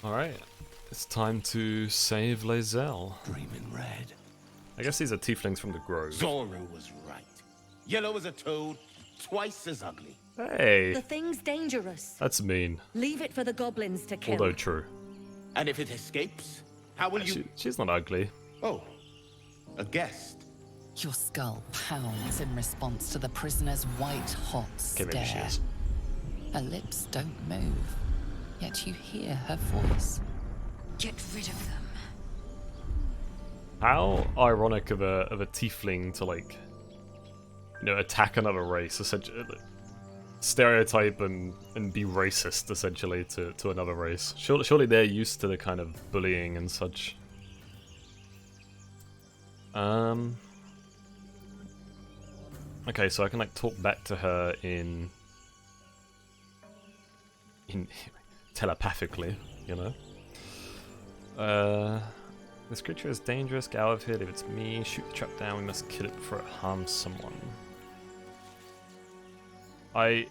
Alright, it's time to save Lae'zel. Dreaming red. I guess these are tieflings from the Grove. Zoro was right. Yellow as a toad, twice as ugly. Hey, The thing's dangerous. that's mean, Leave it for the goblins to kill. although true. And if it escapes, how will you... She's not ugly. Oh, a guest. Your skull pounds in response to the prisoner's white-hot Okay, maybe she stare. is. Her lips don't move, yet you hear her voice. Get rid of them. How ironic of a tiefling to, like, you know, attack another race, essentially, stereotype and be racist essentially to another race. Surely they're used to the kind of bullying and such. Okay, so I can like talk back to her in telepathically, you know. This creature is dangerous. Get out of here. If it's me, shoot the trap down. We must kill it before it harms someone. I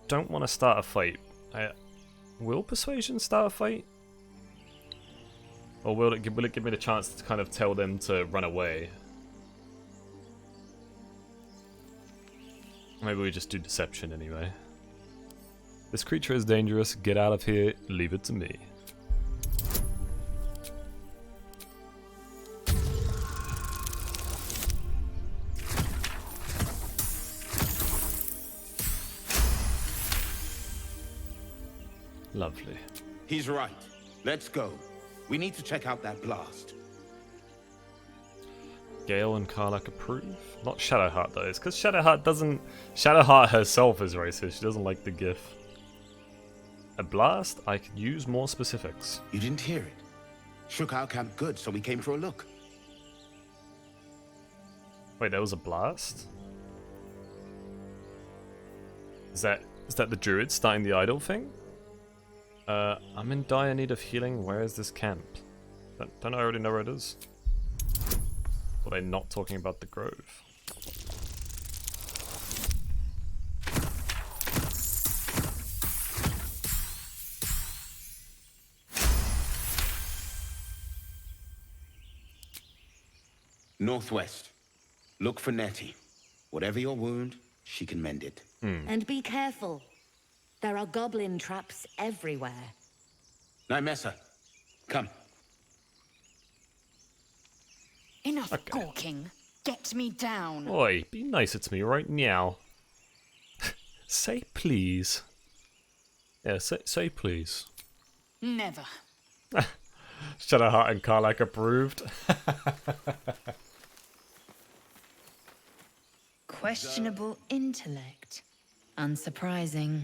don't want to start a fight. Will persuasion start a fight? Or will it give me the chance to kind of tell them to run away? Maybe we just do deception anyway. This creature is dangerous. Get out of here. Leave it to me. Lovely. He's right. Let's go. We need to check out that blast. Gale and Karlak approve. Not Shadowheart though. It's because Shadowheart doesn't... Shadowheart herself is racist. She doesn't like the GIF. A blast? I could use more specifics. You didn't hear it. Shook our camp good, so we came for a look. Wait, there was a blast? Is that the druid starting the idol thing? I'm in dire need of healing. Where is this camp? Don't I already know where it is? Or are they not talking about the Grove? Northwest. Look for Nettie. Whatever your wound, she can mend it. And be careful. There are goblin traps everywhere. Nymessa, come. Enough Okay. gawking. Get me down. Oi, be nicer to me right now. Say please. Yeah, say please. Never. Shadowheart and Karlak approved. Questionable intellect. Unsurprising.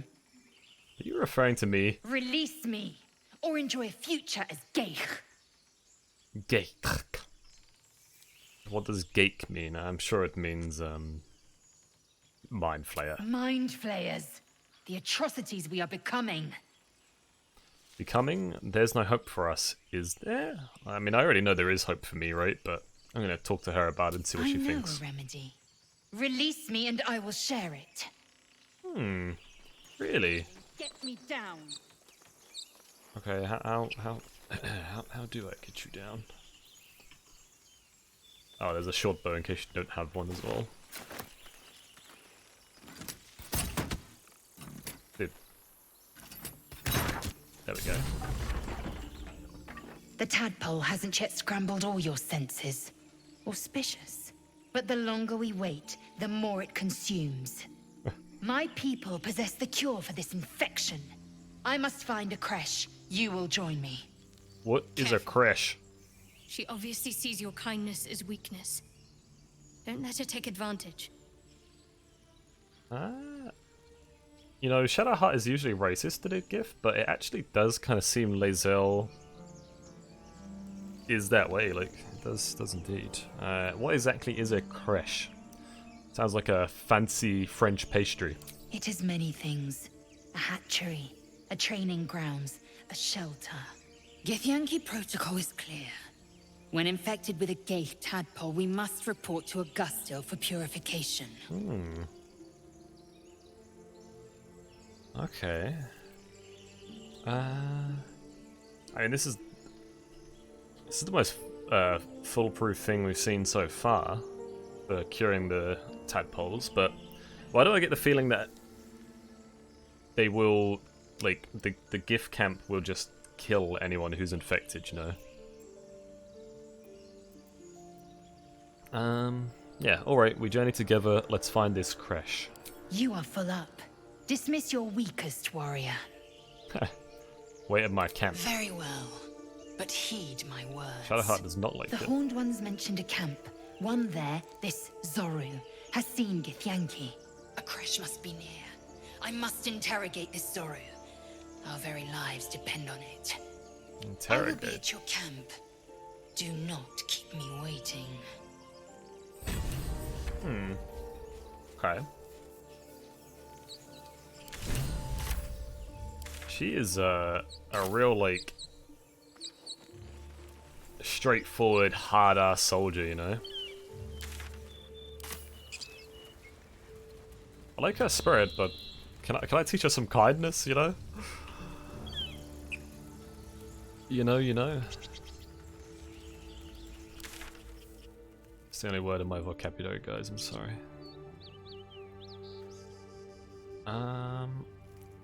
Are you referring to me? Release me, or enjoy a future as Geich. Geik. What does geik mean? I'm sure it means, mind flayer. Mind flayers. The atrocities we are becoming. Becoming? There's no hope for us, is there? I mean, I already know there is hope for me, right? But I'm gonna talk to her about it and see what I she know thinks. a remedy. Release me and I will share it. Really? Get me down. Okay, how do I get you down? Oh, there's a short bow in case you don't have one as well. Dude. There we go. The tadpole hasn't yet scrambled all your senses. Auspicious. But the longer we wait, the more it consumes. My people possess the cure for this infection. I must find a creche. You will join me. What is a crash? She obviously sees your kindness as weakness. Don't let her take advantage. You know, Shadowheart is usually racist to the GIF, but it actually does kind of seem Lae'zel is that way. Like, it does indeed. What exactly is a creche? Sounds like a fancy French pastry. It is many things. A hatchery, a training grounds, a shelter. Githyanki protocol is clear. When infected with a Geich tadpole, we must report to Augusto for purification. Okay. I mean, this is the most foolproof thing we've seen so far for curing the tadpoles, but why do I get the feeling that they will, like, the gift camp will just kill anyone who's infected, you know? Yeah, alright, we journey together, let's find this creche. You are full up. Dismiss your weakest warrior. Wait at my camp. Very well, but heed my words. Shadowheart does not like The it. Horned Ones mentioned a camp. One there, this Zoru, has seen Githyanki. A creche must be near. I must interrogate this Zoru. Our very lives depend on it. I will be Interrogate. at your camp. Do not keep me waiting. Okay. She is a real, like, straightforward, hard-ass soldier, you know? I like her spirit, but can I teach her some kindness, you know? You know. It's the only word in my vocabulary, guys, I'm sorry.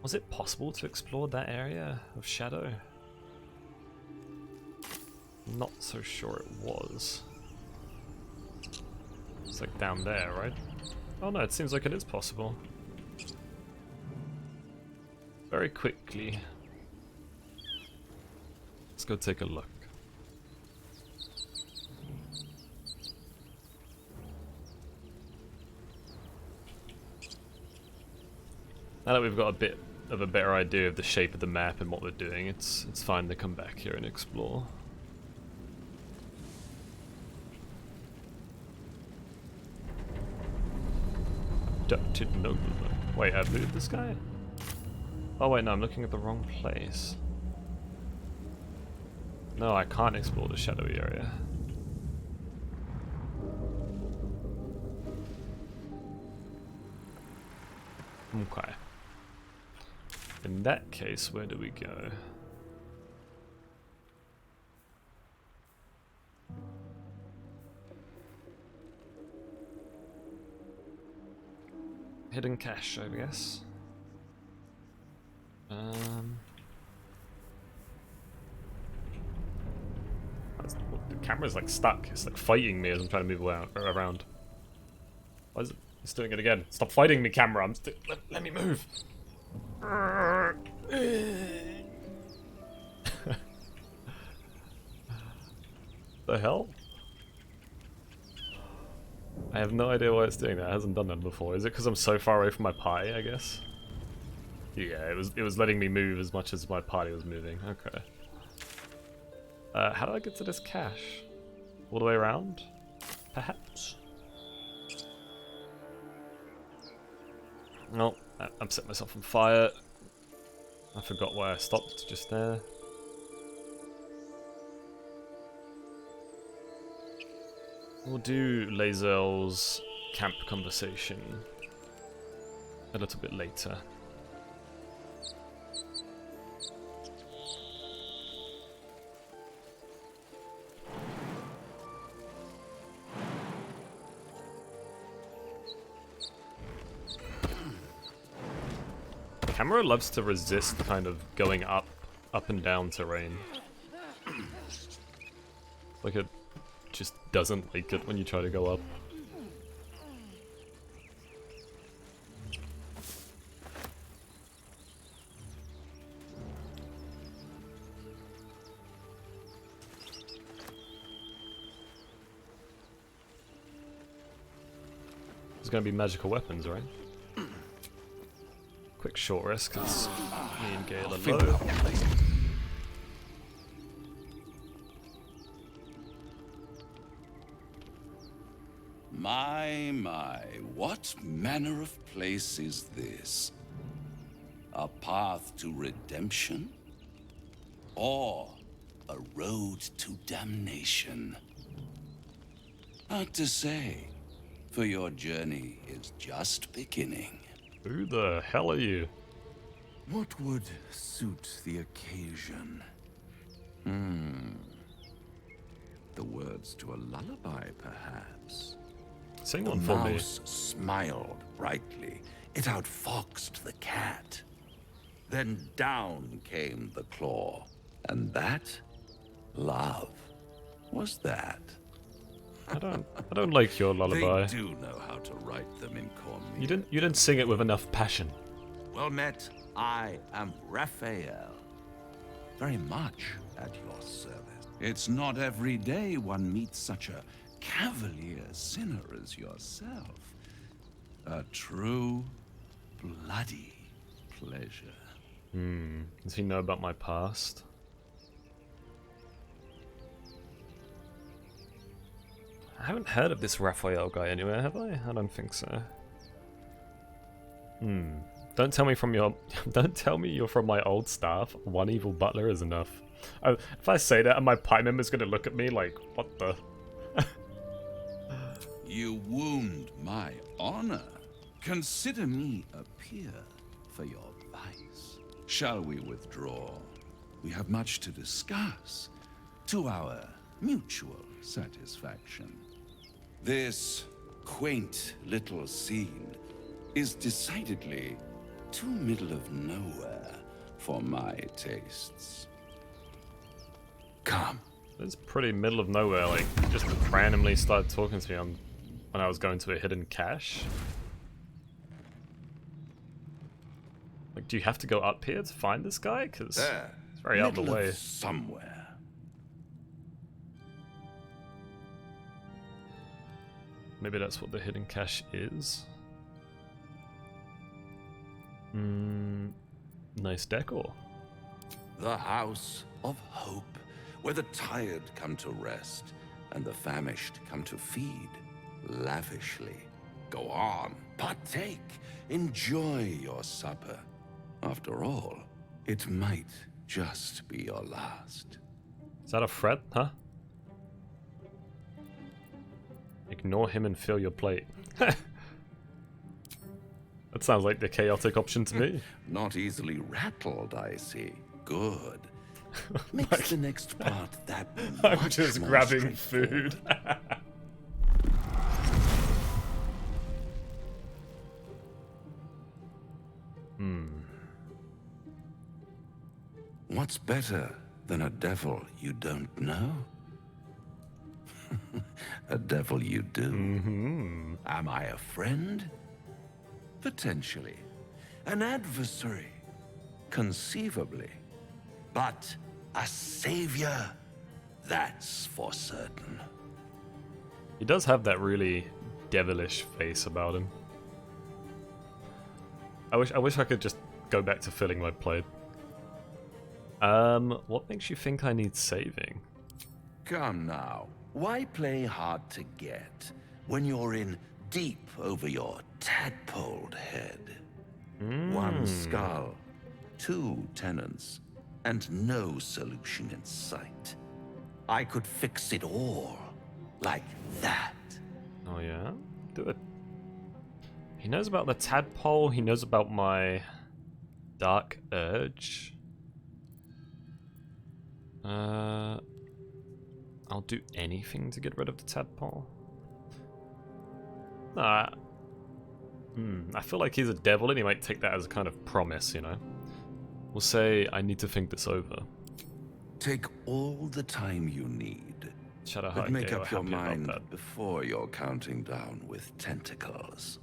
Was it possible to explore that area of shadow? Not so sure it was. It's like down there, right? Oh no, it seems like it is possible. Very quickly. Let's go take a look. Now that we've got a bit of a better idea of the shape of the map and what we're doing, it's fine to come back here and explore. Abducted nobleman. Wait, I've looted this guy? Oh wait, no, I'm looking at the wrong place. No, I can't explore the shadowy area. Okay. In that case, where do we go? Hidden cache, I guess. The camera's like stuck. It's like fighting me as I'm trying to move around. Why is it? It's doing it again. Stop fighting me, camera. I'm let me move. The hell? I have no idea why it's doing that. It hasn't done that before. Is it because I'm so far away from my party, I guess? Yeah, it was letting me move as much as my party was moving. Okay. How do I get to this cache? All the way around? Perhaps? No, I'm setting myself on fire. I forgot why I stopped just there. We'll do Lae'zel's camp conversation a little bit later. Camera loves to resist kind of going up and down terrain. Like it just doesn't like it when you try to go up. There's gonna be magical weapons, right? Quick short rest, because me and Gale are low. My, what manner of place is this? A path to redemption? Or a road to damnation? Hard to say, for your journey is just beginning. Who the hell are you? What would suit the occasion? The words to a lullaby, perhaps. Sing The one for me. mouse smiled brightly. It outfoxed the cat. Then down came the claw. And that, love, was that. I don't like your lullaby. They do know how to write them in Cornmeal. You didn't sing it with enough passion. Well met, I am Raphael. Very much at your service. It's not every day one meets such a cavalier sinner as yourself. A true, bloody pleasure. Does he know about my past? I haven't heard of this Raphael guy anywhere, have I? I don't think so. Don't tell me don't tell me you're from my old staff. One evil butler is enough. Oh, if I say that, my party member's gonna look at me like, what the? You wound my honor. Consider me a peer for your vice. Shall we withdraw? We have much to discuss, to our mutual satisfaction. This quaint little scene is decidedly too middle of nowhere for my tastes. Come. It's pretty middle of nowhere, like, he just randomly started talking to me when I was going to a hidden cache. Like, do you have to go up here to find this guy? Because it's very out of the Middle way. Somewhere. Maybe that's what the hidden cache is. Nice decor. The House of Hope, where the tired come to rest and the famished come to feed lavishly. Go on, partake, enjoy your supper. After all, it might just be your last. Is that a threat, huh? Ignore him and fill your plate. That sounds like the chaotic option to me. Not easily rattled, I see. Good. Makes the next part that I'm much just more grabbing straightforward. food. What's better than a devil you don't know? A devil you do. Am I a friend? Potentially. An adversary? Conceivably. But a savior? That's for certain. He does have that really devilish face about him. I wish I could just go back to filling my plate. What makes you think I need saving? Come now. Why play hard to get when you're in deep over your tadpoled head? One skull, two tenants, and no solution in sight. I could fix it all like that. Oh yeah? Do it. He knows about the tadpole, he knows about my dark urge. I'll do anything to get rid of the tadpole. Nah. I feel like he's a devil and he might take that as a kind of promise, you know? We'll say I need to think this over. Take all the time you need, Shadow but Heart make Gale, up your happy about mind that. before you're counting down with tentacles.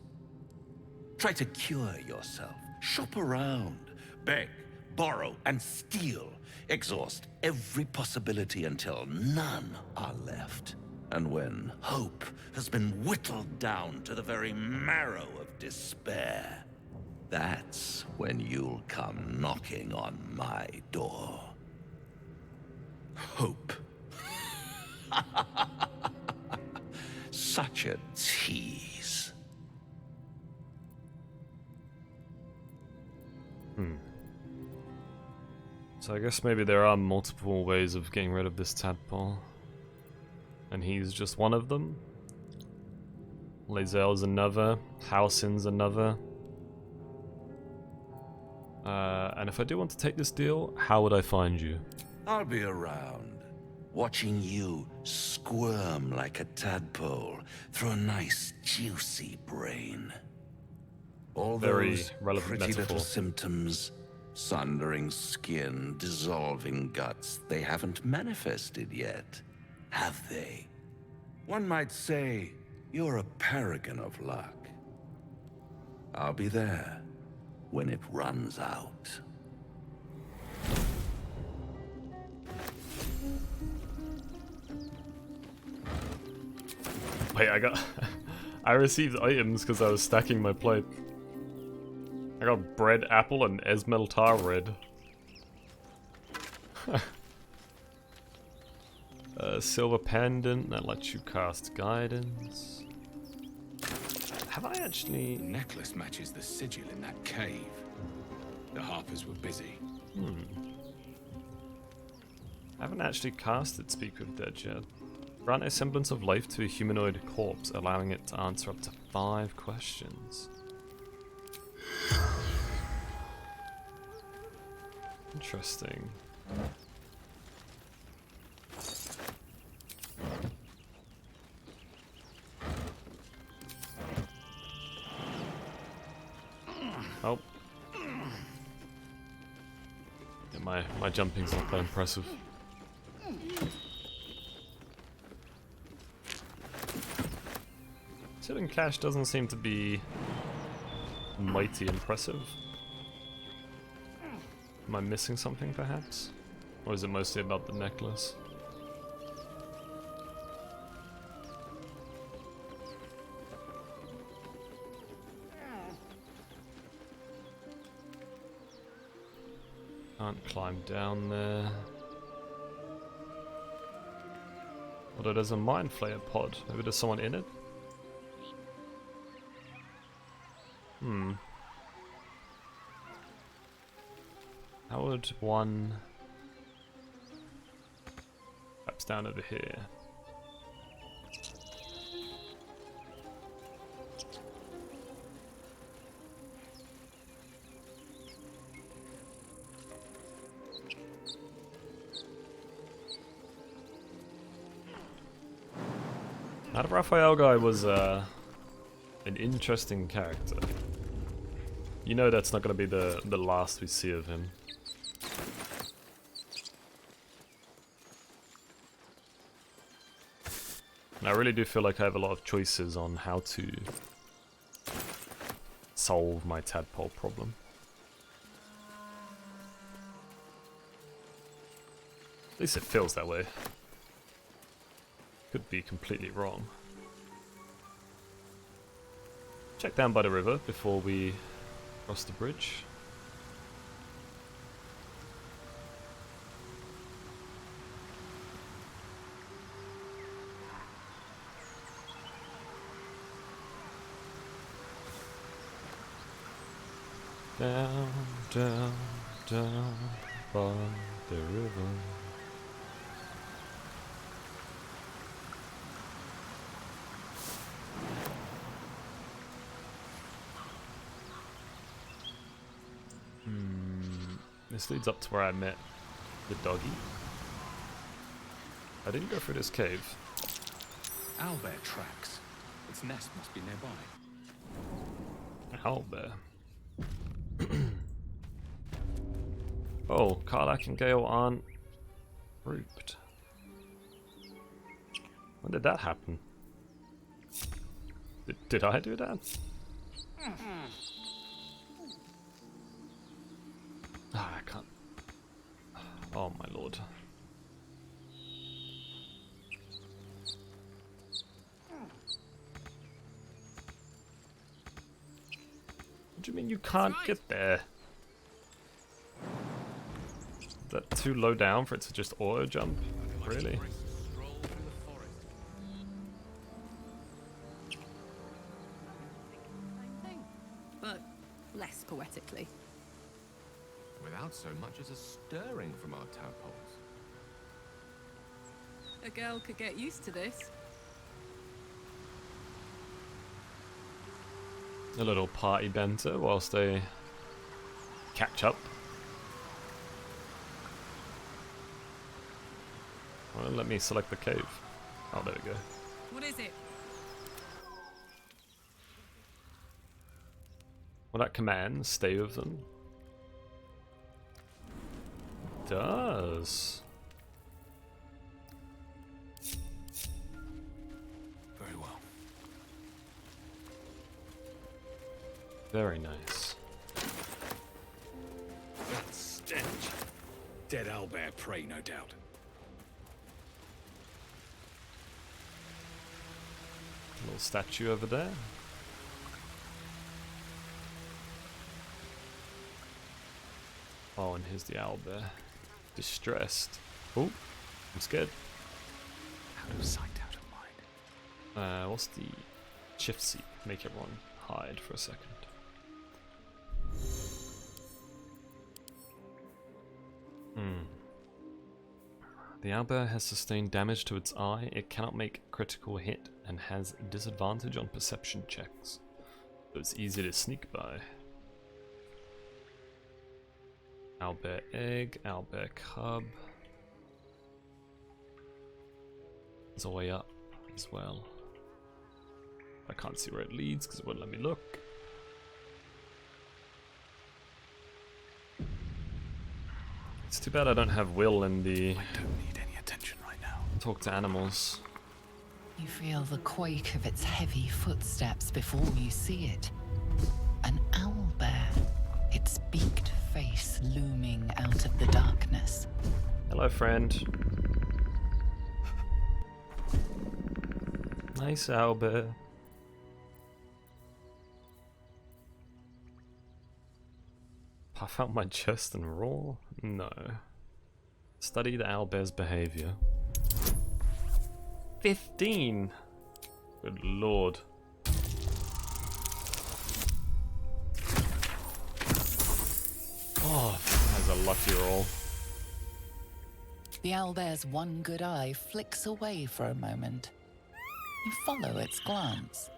Try to cure yourself. Shop around. Beg, borrow, and steal. Exhaust every possibility until none are left. And when hope has been whittled down to the very marrow of despair, that's when you'll come knocking on my door. Hope. Such a tease. So I guess maybe there are multiple ways of getting rid of this tadpole. And he's just one of them. Lae'zel's another. Halsin's another. And if I do want to take this deal, how would I find you? I'll be around, watching you squirm like a tadpole through a nice, juicy brain. All Very those relevant pretty metaphor. little symptoms, sundering skin, dissolving guts, they haven't manifested yet, have they? One might say you're a paragon of luck. I'll be there when it runs out. Wait, I received items because I was stacking my plate. I got bread, apple, and Esmeltar red. Silver pendant that lets you cast guidance. Have I actually? The necklace matches the sigil in that cave. The Harpers were busy. I haven't actually casted Speak with Dead yet. Grant a semblance of life to a humanoid corpse, allowing it to answer up to 5 questions. Interesting. Oh. Yeah, my jumping's not that impressive. Sitting cash doesn't seem to be mighty impressive. Am I missing something perhaps? Or is it mostly about the necklace? Can't climb down there. Although there's a Mind Flayer pod. Maybe there's someone in it? How would one... Perhaps down over here. That Raphael guy was an interesting character. You know that's not going to be the last we see of him. And I really do feel like I have a lot of choices on how to solve my tadpole problem. At least it feels that way. Could be completely wrong. Check down by the river before we cross the bridge. Down, down, down by the river. This leads up to where I met the doggy. I didn't go through this cave. Owlbear tracks. Its nest must be nearby. Owlbear. Oh, Karlach and Gale aren't grouped. When did that happen? Did I do that? Ah, I can't. Oh my lord. What do you mean you can't get there? Is that too low down for it to just auto jump? Really? But less poetically. Without so much as a stirring from our tadpoles. A girl could get used to this. A little party banter whilst they catch up. Well, let me select the cave. Oh, there we go. What is it? Will that command stay with them? It does. Very well. Very nice. That stench. Dead owlbear prey, no doubt. Little statue over there. Oh, and here's the owlbear. Distressed. Oh, I'm scared. Out of sight, out of mind. What's the shift seat? Make everyone hide for a second. The owlbear has sustained damage to its eye. It cannot make a critical hit and has disadvantage on perception checks. So it's easy to sneak by. Owlbear egg, owlbear cub. There's a way up as well. I can't see where it leads because it wouldn't let me look. It's too bad I don't have Will in the I don't need any attention right now. talk to animals. You feel the quake of its heavy footsteps before you see it. An owlbear, its beaked face looming out of the darkness. Hello, friend. Nice owlbear. Puff out my chest and roar? No. Study the owlbear's behavior. 15! Good lord. Oh, that's a lucky roll. The owlbear's one good eye flicks away for a moment. You follow its glance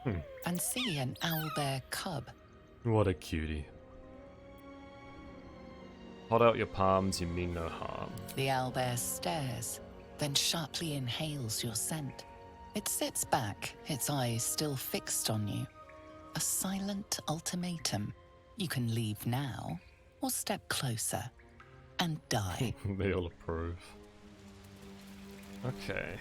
and see an owlbear cub. What a cutie. Hold out your palms, you mean no harm. The owlbear stares, then sharply inhales your scent. It sits back, its eyes still fixed on you. A silent ultimatum. You can leave now, or step closer, and die. They all approve. Okay.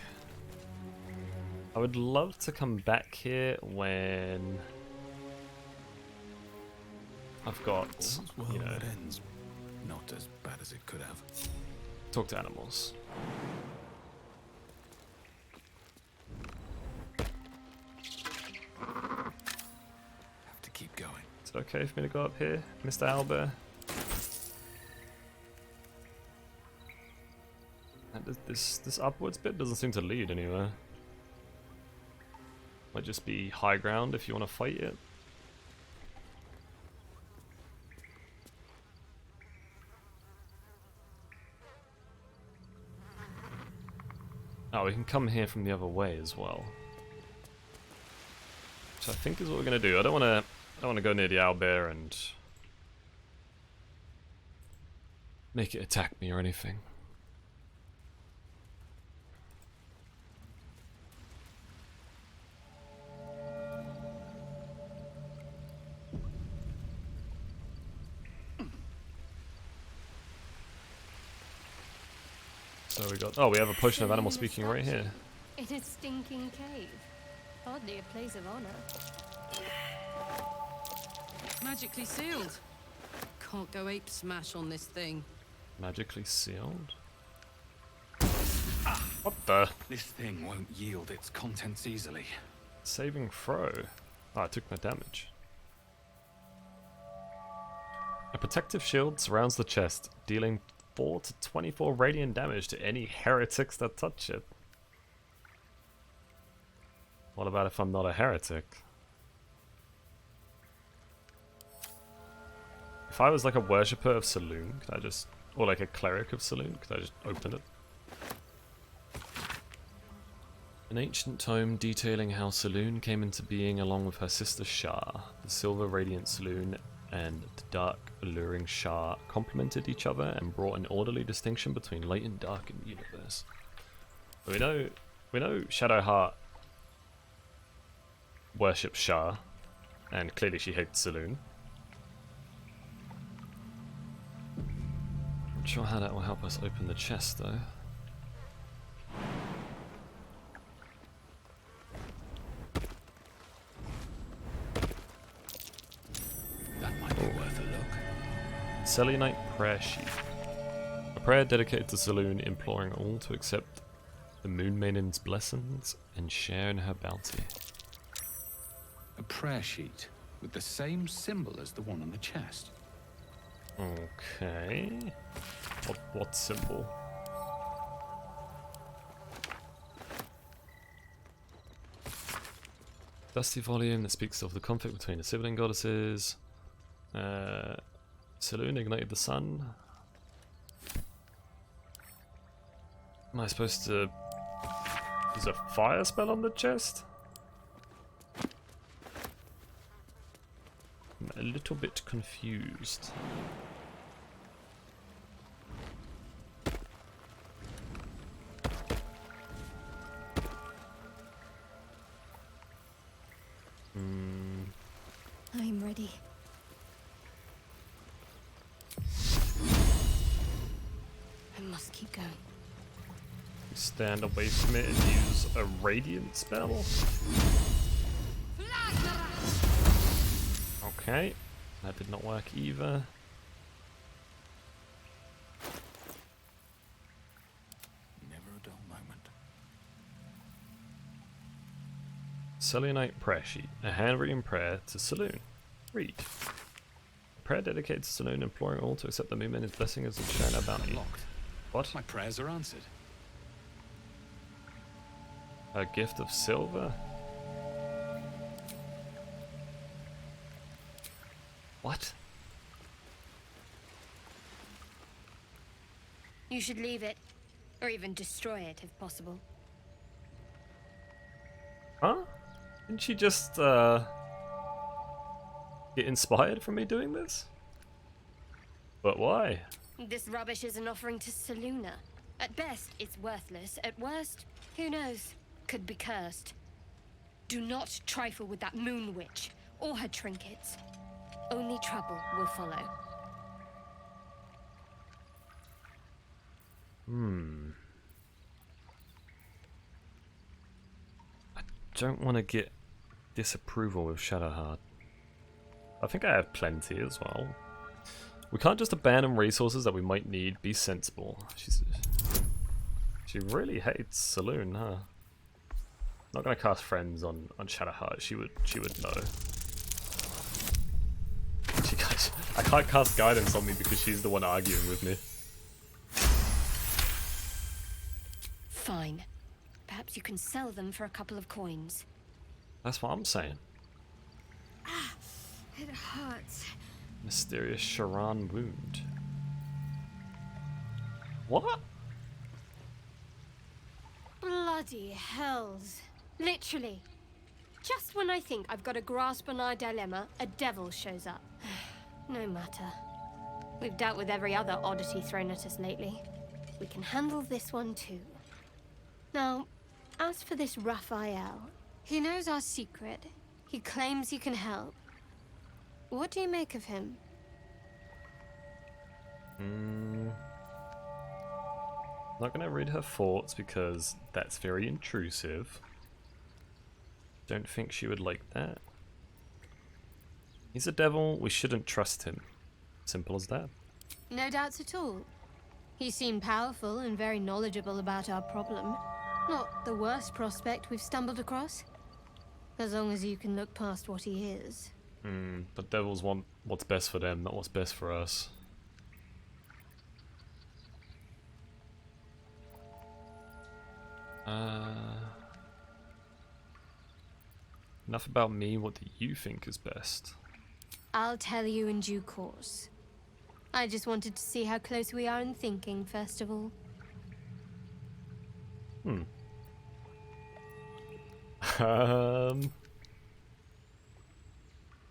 I would love to come back here when I've got, All's well you know, that ends not as bad as it could have. talk to animals. Have to keep going. Is it okay for me to go up here, Mr. Owlbear? And this upwards bit doesn't seem to lead anywhere. Might just be high ground if you want to fight it. Oh, we can come here from the other way as well. Which I think is what we're gonna do. I don't wanna go near the owlbear and make it attack me or anything. So we got, oh, we have a potion of animal speaking right here. In a stinking cave. Hardly a place of honor. Magically sealed. Can't go ape smash on this thing. Magically sealed? What the? This thing won't yield its contents easily. Saving throw. Oh, I took my damage. A protective shield surrounds the chest, dealing 4 to 24 radiant damage to any heretics that touch it. What about if I'm not a heretic? If I was like a worshipper of Saloon, could I just... Or like a cleric of Saloon, could I just open it? An ancient tome detailing how Saloon came into being along with her sister Shah, the Silver Radiant Saloon, and the Dark alluring Shah complemented each other and brought an orderly distinction between light and dark in the universe. We know Shadowheart worships Shah, and clearly she hates Saloon. Not sure how that will help us open the chest though. That might be worth a look. Selenite Prayer Sheet. A prayer dedicated to Saloon, imploring all to accept the Moon Maiden's blessings and share in her bounty. A prayer sheet with the same symbol as the one on the chest. Okay. What symbol? Dusty volume that speaks of the conflict between the sibling goddesses. Saloon ignited the sun. Am I supposed to use a fire spell on the chest? I'm a little bit confused. I'm ready. I must keep going. Stand away from it and use a radiant spell. Okay, that did not work either. Never a dull moment. Selenite Prayer Sheet, a handwritten prayer to Saloon. Read. A prayer dedicated to Saloon, imploring all to accept the Moon Maiden's blessing as a share in our bounty. Unlocked. What? My prayers are answered. A gift of silver? What? You should leave it, or even destroy it if possible. Huh? Didn't she just, get inspired from me doing this? But why? This rubbish is an offering to Saluna. At best, it's worthless. At worst, who knows? Could be cursed. Do not trifle with that moon witch, or her trinkets. Only trouble will follow. I don't want to get disapproval with Shadowheart. I think I have plenty as well. We can't just abandon resources that we might need. Be sensible. She really hates Saloon, huh? Not gonna cast friends on Shadowheart. She would know. I can't cast guidance on me because she's the one arguing with me. Fine. Perhaps you can sell them for a couple of coins. That's what I'm saying. It hurts. Mysterious Sharan wound. What? Bloody hells. Literally. Just when I think I've got a grasp on our dilemma, a devil shows up. No matter. We've dealt with every other oddity thrown at us lately. We can handle this one too. Now, as for this Raphael, he knows our secret. He claims he can help. What do you make of him? Not gonna read her thoughts because that's very intrusive. Don't think she would like that. He's a devil, we shouldn't trust him. Simple as that. No doubts at all. He seemed powerful and very knowledgeable about our problem. Not the worst prospect we've stumbled across. As long as you can look past what he is. But devils want what's best for them, not what's best for us. Enough about me, what do you think is best? I'll tell you in due course. I just wanted to see how close we are in thinking, first of all.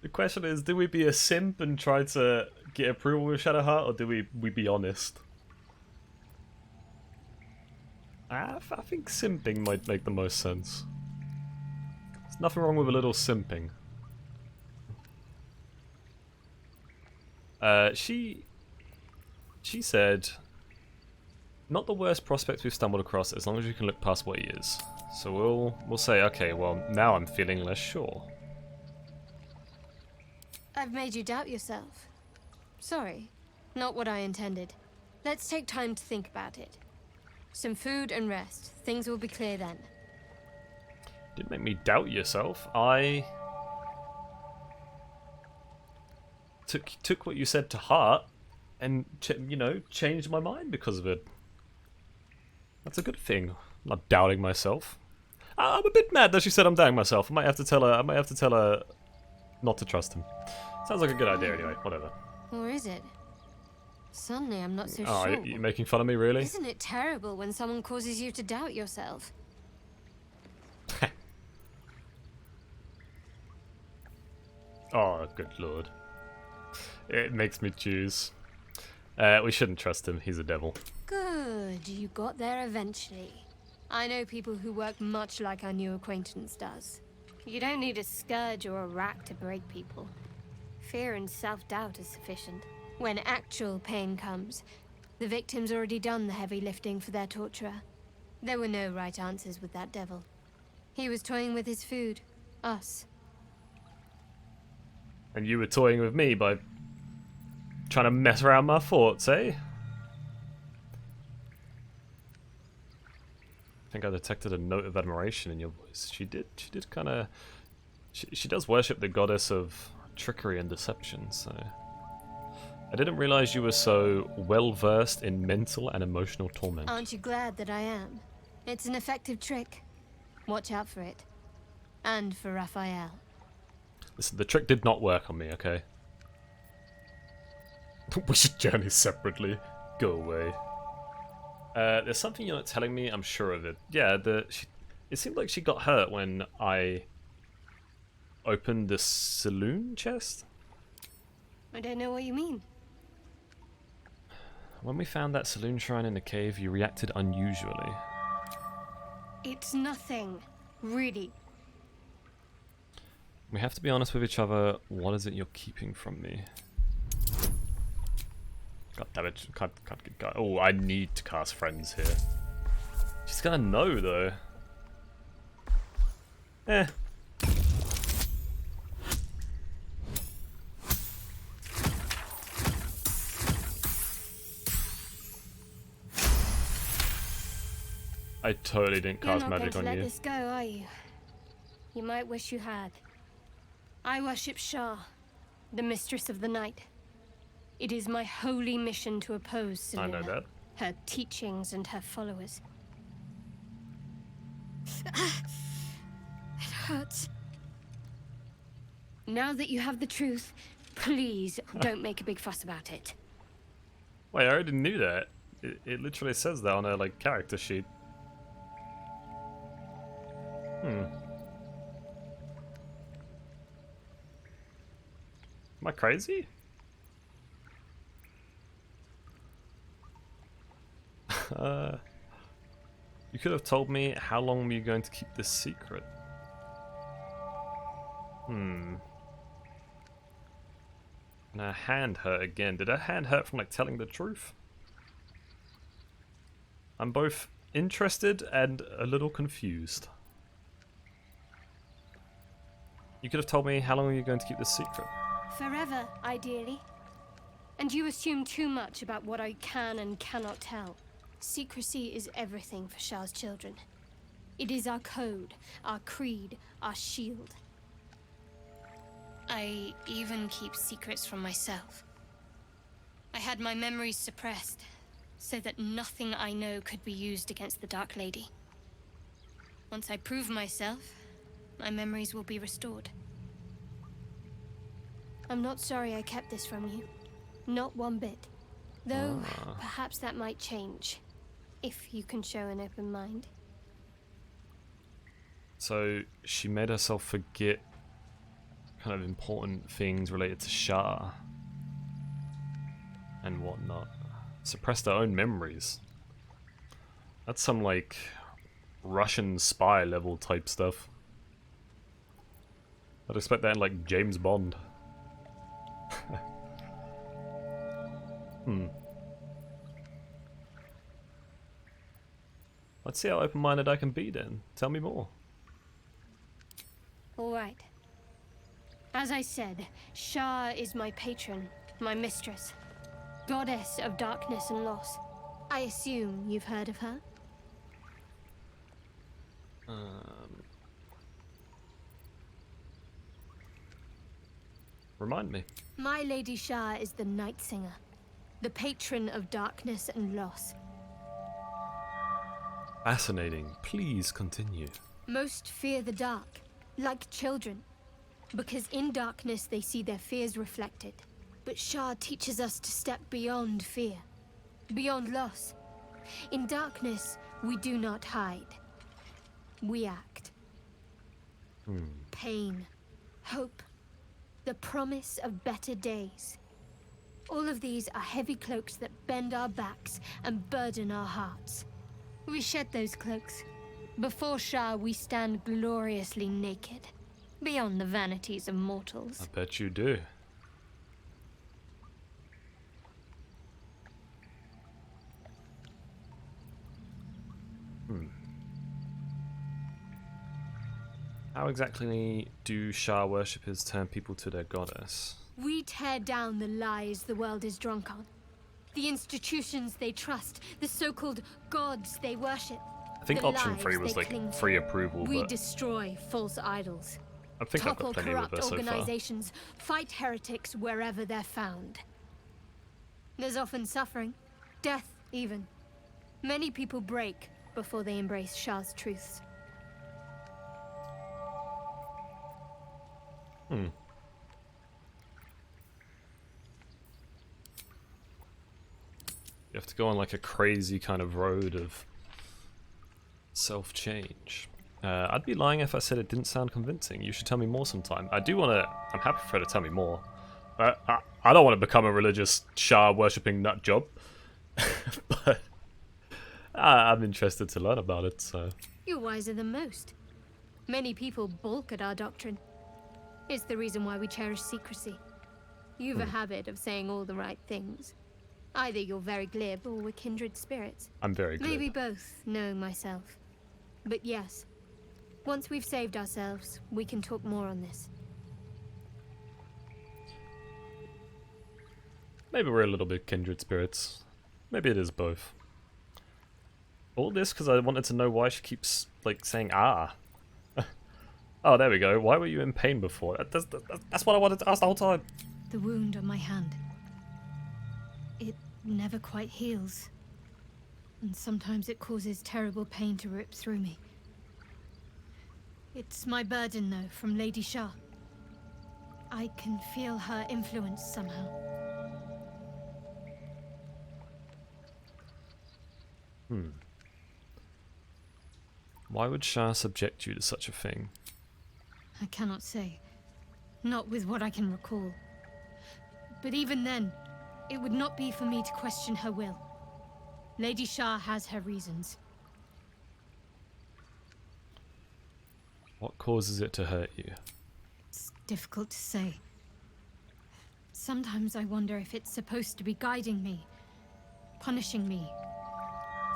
The question is, do we be a simp and try to get approval with Shadowheart, or do we be honest? I think simping might make the most sense. There's nothing wrong with a little simping. She said, not the worst prospect we've stumbled across as long as you can look past what he is. So we'll say, okay, well, now I'm feeling less sure. I've made you doubt yourself. Sorry, not what I intended. Let's take time to think about it. Some food and rest. Things will be clear then. Didn't make me doubt yourself. I took what you said to heart, and changed my mind because of it. That's a good thing. I'm not doubting myself. I'm a bit mad that she said I'm doubting myself. I might have to tell her not to trust him. Sounds like a good idea anyway. Whatever. Or is it? Suddenly I'm not so Oh, sure. you're making fun of me, really? Isn't it terrible when someone causes you to doubt yourself? Oh, good lord. It makes me choose. We shouldn't trust him. He's a devil. Good, you got there eventually. I know people who work much like our new acquaintance does. You don't need a scourge or a rack to break people. Fear and self-doubt is sufficient. When actual pain comes, the victim's already done the heavy lifting for their torturer. There were no right answers with that devil. He was toying with his food. Us. And you were toying with me by trying to mess around my thoughts, eh? I think I detected a note of admiration in your voice. She did kind of... She does worship the goddess of trickery and deception, so... I didn't realize you were so well-versed in mental and emotional torment. Aren't you glad that I am? It's an effective trick. Watch out for it. And for Raphael. Listen, the trick did not work on me, okay? We should journey separately. Go away. There's something you're not telling me, I'm sure of it. Yeah, it seemed like she got hurt when I opened the saloon chest. I don't know what you mean. When we found that saloon shrine in the cave, you reacted unusually. It's nothing. Really. We have to be honest with each other. What is it you're keeping from me? God damn it. Can't get... Oh, I need to cast friends here. She's gonna know, though. Eh. I totally didn't cast magic on You're not going to you. let this go, are you? You might wish you had. I worship Shah, the mistress of the night. It is my holy mission to oppose Selena, I know that. her teachings and her followers. It hurts. Now that you have the truth, please don't make a big fuss about it. Wait, I already knew that. It literally says that on her character sheet. Am I crazy? You could have told me how long were you going to keep this secret? And her hand hurt again. Did her hand hurt from telling the truth? I'm both interested and a little confused. You could have told me how long are you going to keep this secret? Forever, ideally. And you assume too much about what I can and cannot tell. Secrecy is everything for Shah's children. It is our code, our creed, our shield. I even keep secrets from myself. I had my memories suppressed, so that nothing I know could be used against the Dark Lady. Once I prove myself, my memories will be restored. I'm not sorry I kept this from you. Not one bit. Though, perhaps that might change. If you can show an open mind. So, she made herself forget kind of important things related to Shah. and whatnot. Suppress their own memories. That's some, like, Russian spy level type stuff. I'd expect that in, like, James Bond. Let's see how open-minded I can be then. Tell me more. Alright. As I said, Shah is my patron, my mistress. Goddess of darkness and loss. I assume you've heard of her? Remind me. My Lady Shah is the Night Singer, the patron of darkness and loss. Fascinating. Please continue. Most fear the dark, like children, because in darkness they see their fears reflected. But Shah teaches us to step beyond fear, beyond loss. In darkness, we do not hide. We act. Pain, hope, the promise of better days. All of these are heavy cloaks that bend our backs and burden our hearts. We shed those cloaks. Before Shah, we stand gloriously naked, beyond the vanities of mortals. I bet you do. How exactly do Shah worshippers turn people to their goddess? We tear down the lies the world is drunk on. The institutions they trust, the so-called gods they worship. I think the option lives 3 was they like cling to. free approval, We but destroy false idols. I think I've Topple got plenty of corrupt it so far. organizations, fight heretics wherever they're found. There's often suffering, death even. Many people break before they embrace Shah's truths. You have to go on like a crazy kind of road of self-change. I'd be lying if I said it didn't sound convincing. You should tell me more sometime. I do want to... I'm happy for her to tell me more. I don't want to become a religious Shah-worshipping nut job. But I'm interested to learn about it, so... You're wiser than most. Many people balk at our doctrine. It's the reason why we cherish secrecy. You've a habit of saying all the right things. Either you're very glib or we're kindred spirits. I'm very glib. Maybe both, knowing myself. But yes, once we've saved ourselves, we can talk more on this. Maybe we're a little bit kindred spirits. Maybe it is both. All this because I wanted to know why she keeps, like, saying ah. Oh, there we go. Why were you in pain before? That's what I wanted to ask the whole time. The wound on my hand. It never quite heals. And sometimes it causes terrible pain to rip through me. It's my burden, though, from Lady Shah. I can feel her influence somehow. Why would Shah subject you to such a thing? I cannot say. Not with what I can recall. But even then, it would not be for me to question her will. Lady Shah has her reasons. What causes it to hurt you? It's difficult to say. Sometimes I wonder if it's supposed to be guiding me, punishing me,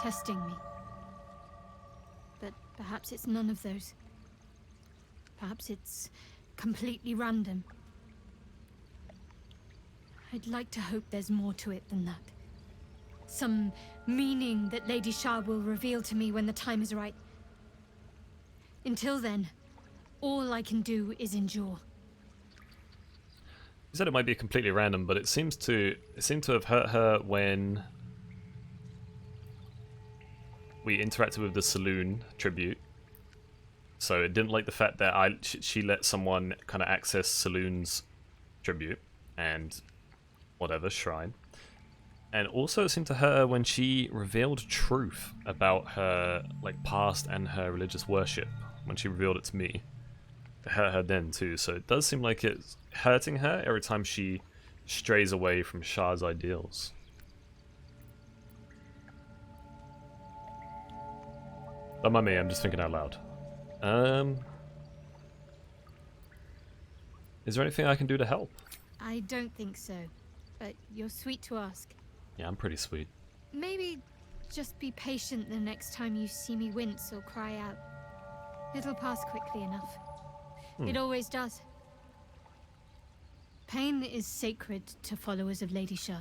testing me. But perhaps it's none of those. Perhaps it's completely random. I'd like to hope there's more to it than that. Some meaning that Lady Shah will reveal to me when the time is right. Until then, all I can do is endure. You said it might be completely random, but it seemed to have hurt her when we interacted with the saloon tribute. So it didn't like the fact that she let someone kind of access Saloon's tribute and whatever shrine. And also it seemed to hurt her when she revealed truth about her like past and her religious worship. When she revealed it to me, it hurt her then too. So it does seem like it's hurting her every time she strays away from Shah's ideals. Don't mind me, I'm just thinking out loud. Is there anything I can do to help? I don't think so, but you're sweet to ask. Yeah, I'm pretty sweet. Maybe just be patient the next time you see me wince or cry out. It'll pass quickly enough. It always does. Pain is sacred to followers of Lady Shah.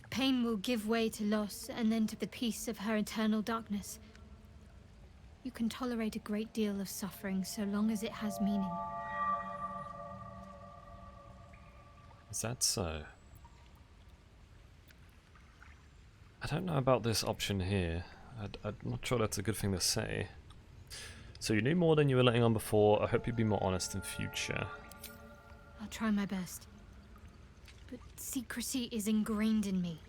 Pain will give way to loss and then to the peace of her eternal darkness. You can tolerate a great deal of suffering so long as it has meaning. Is that so? I don't know about this option here. I'm not sure that's a good thing to say. So you knew more than you were letting on before. I hope you'd be more honest in future. I'll try my best. But secrecy is ingrained in me.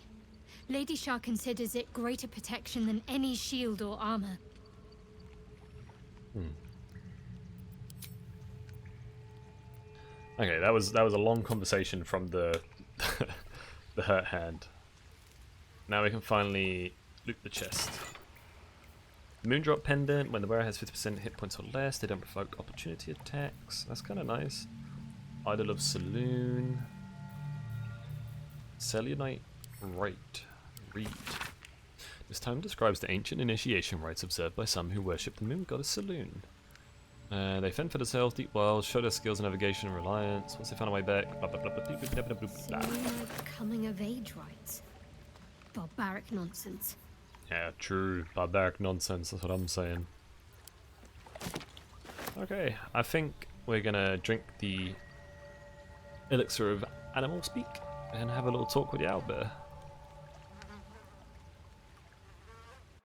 Lady Shah considers it greater protection than any shield or armor. Okay, that was a long conversation from the the hurt hand. Now we can finally loot the chest. Moondrop pendant. When the wearer has 50% hit points or less, they don't provoke opportunity attacks. That's kind of nice. Idol of Saloon. Cellulite Rite. Read. This time describes the ancient initiation rites observed by some who worship the moon goddess Saloon. They fend for themselves, deep wells, show their skills in navigation and reliance. Once they found a way back, blah blah blah blah blah blah blah blah blah. Saloon coming of age rites. Barbaric nonsense. Yeah, true. Barbaric nonsense, that's what I'm saying. Okay, I think we're gonna drink the elixir of animal speak and have a little talk with the owlbear.